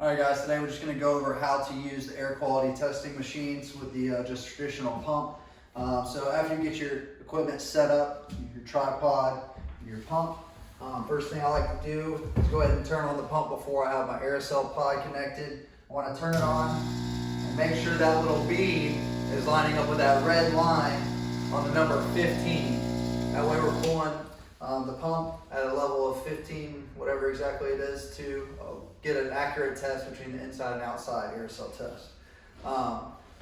Alright guys, today we're just going to go over how to use the air quality testing machines with the just traditional pump. So after you get your equipment set up, your tripod, your pump, first thing I like to do is go ahead and turn on the pump before I have my aerosol pod connected. I want to turn it on and make sure that little bead is lining up with that red line on the number 15. That way we're pulling the pump at a level of 15, whatever exactly it is, to get an accurate test between the inside and outside aerosol test.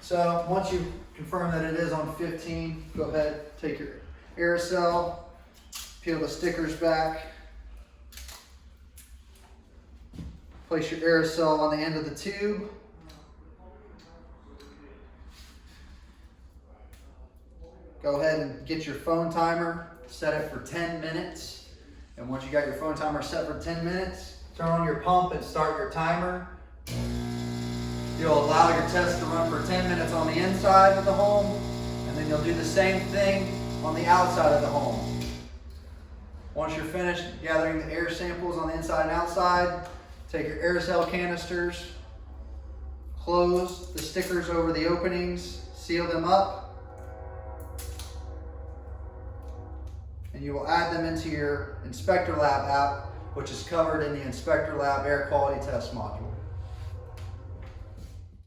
So once you confirm that it is on 15, go ahead, take your aerosol, peel the stickers back, place your aerosol on the end of the tube, go ahead and get your phone timer, set it for 10 minutes. And once you got your phone timer set for 10 minutes, turn on your pump and start your timer. You'll allow your test to run for 10 minutes on the inside of the home, and then you'll do the same thing on the outside of the home. Once you're finished gathering the air samples on the inside and outside, take your aerosol canisters, close the stickers over the openings, seal them up, and you will add them into your Inspector Lab app, which is covered in the Inspector Lab Air Quality Test module.